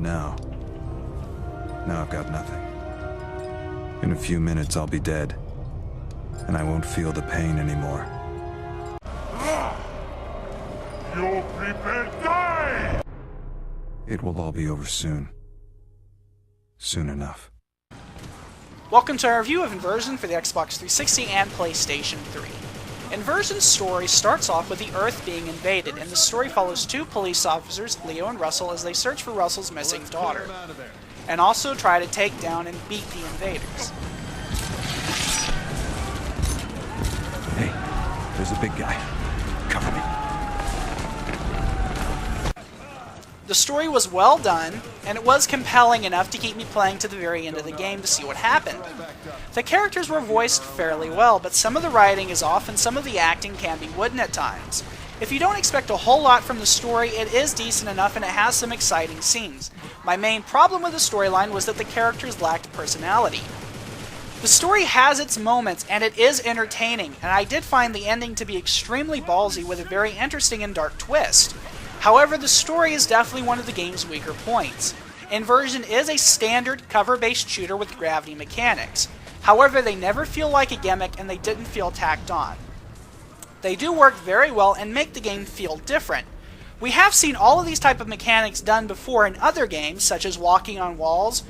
But now I've got nothing. In a few minutes I'll be dead, and I won't feel the pain anymore. You prepare die! It will all be over soon. Soon enough. Welcome to our review of Inversion for the Xbox 360 and PlayStation 3. Inversion's story starts off with the Earth being invaded, and the story follows two police officers, Leo and Russell, as they search for Russell's missing daughter, and also try to take down and beat the invaders. Hey, there's a big guy. Cover me. The story was well done, and it was compelling enough to keep me playing to the very end of the game to see what happened. The characters were voiced fairly well, but some of the writing is off and some of the acting can be wooden at times. If you don't expect a whole lot from the story, it is decent enough and it has some exciting scenes. My main problem with the storyline was that the characters lacked personality. The story has its moments, and it is entertaining, and I did find the ending to be extremely ballsy with a very interesting and dark twist. However, the story is definitely one of the game's weaker points. Inversion is a standard cover-based shooter with gravity mechanics. However, they never feel like a gimmick and they didn't feel tacked on. They do work very well and make the game feel different. We have seen all of these type of mechanics done before in other games, such as walking on walls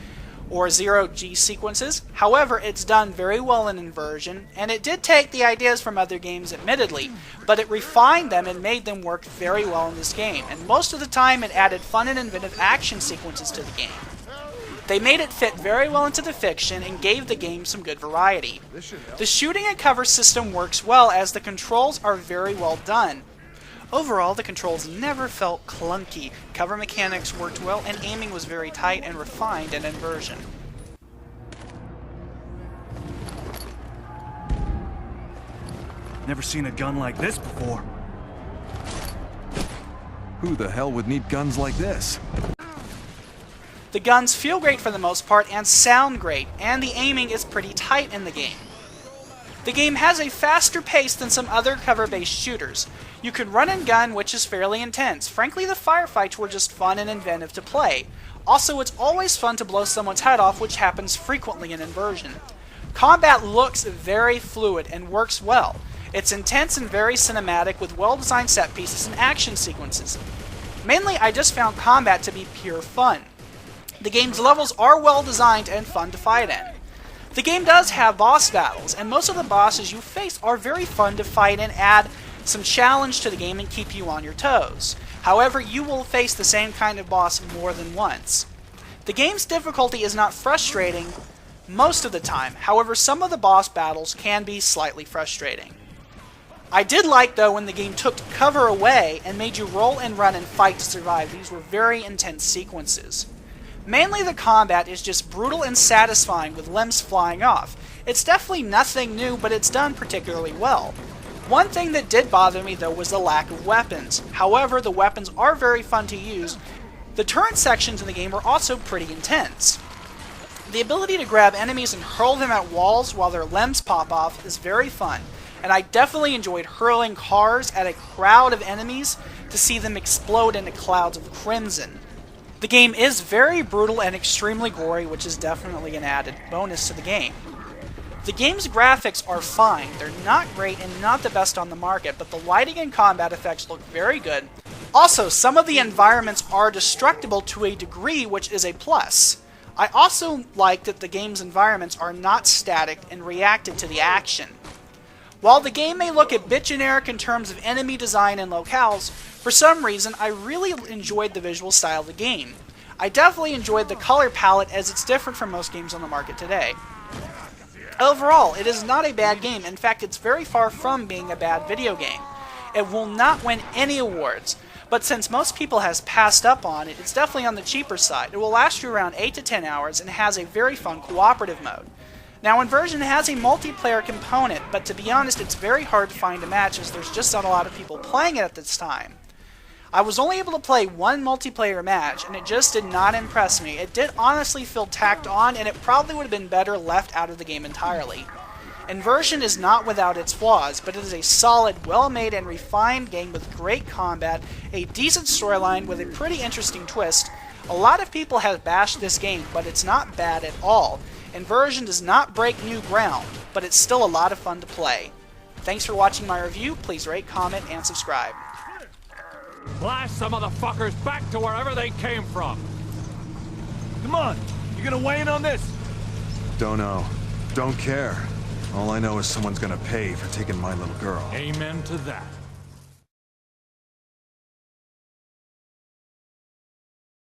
or zero-G sequences. However, it's done very well in Inversion, and it did take the ideas from other games admittedly, but it refined them and made them work very well in this game, and most of the time it added fun and inventive action sequences to the game. They made it fit very well into the fiction and gave the game some good variety. The shooting and cover system works well as the controls are very well done. Overall, the controls never felt clunky, cover mechanics worked well, and aiming was very tight and refined in Inversion. Never seen a gun like this before. Who the hell would need guns like this? The guns feel great for the most part and sound great, and the aiming is pretty tight in the game. The game has a faster pace than some other cover-based shooters. You can run and gun, which is fairly intense. Frankly, the firefights were just fun and inventive to play. Also, it's always fun to blow someone's head off, which happens frequently in Inversion. Combat looks very fluid and works well. It's intense and very cinematic with well-designed set pieces and action sequences. Mainly, I just found combat to be pure fun. The game's levels are well designed and fun to fight in. The game does have boss battles, and most of the bosses you face are very fun to fight and add some challenge to the game and keep you on your toes. However, you will face the same kind of boss more than once. The game's difficulty is not frustrating most of the time, however some of the boss battles can be slightly frustrating. I did like though when the game took cover away and made you roll and run and fight to survive. These were very intense sequences. Mainly the combat is just brutal and satisfying with limbs flying off. It's definitely nothing new, but it's done particularly well. One thing that did bother me though was the lack of weapons. However, the weapons are very fun to use. The turret sections in the game are also pretty intense. The ability to grab enemies and hurl them at walls while their limbs pop off is very fun, and I definitely enjoyed hurling cars at a crowd of enemies to see them explode into clouds of crimson. The game is very brutal and extremely gory, which is definitely an added bonus to the game. The game's graphics are fine. They're not great and not the best on the market, but the lighting and combat effects look very good. Also, some of the environments are destructible to a degree, which is a plus. I also like that the game's environments are not static and reacted to the action. While the game may look a bit generic in terms of enemy design and locales, for some reason I really enjoyed the visual style of the game. I definitely enjoyed the color palette as it's different from most games on the market today. Overall, it is not a bad game. In fact, it's very far from being a bad video game. It will not win any awards, but since most people has passed up on it, it's definitely on the cheaper side. It will last you around 8 to 10 hours and has a very fun cooperative mode. Now, Inversion has a multiplayer component, but to be honest, it's very hard to find a match as there's just not a lot of people playing it at this time. I was only able to play one multiplayer match, and it just did not impress me. It did honestly feel tacked on, and it probably would have been better left out of the game entirely. Inversion is not without its flaws, but it is a solid, well-made, and refined game with great combat, a decent storyline with a pretty interesting twist. A lot of people have bashed this game, but it's not bad at all. Inversion does not break new ground, but it's still a lot of fun to play. Thanks for watching my review. Please rate, comment, and subscribe. Blast some motherfuckers back to wherever they came from! Come on, you gonna weigh in on this? Don't know. Don't care. All I know is someone's gonna pay for taking my little girl. Amen to that.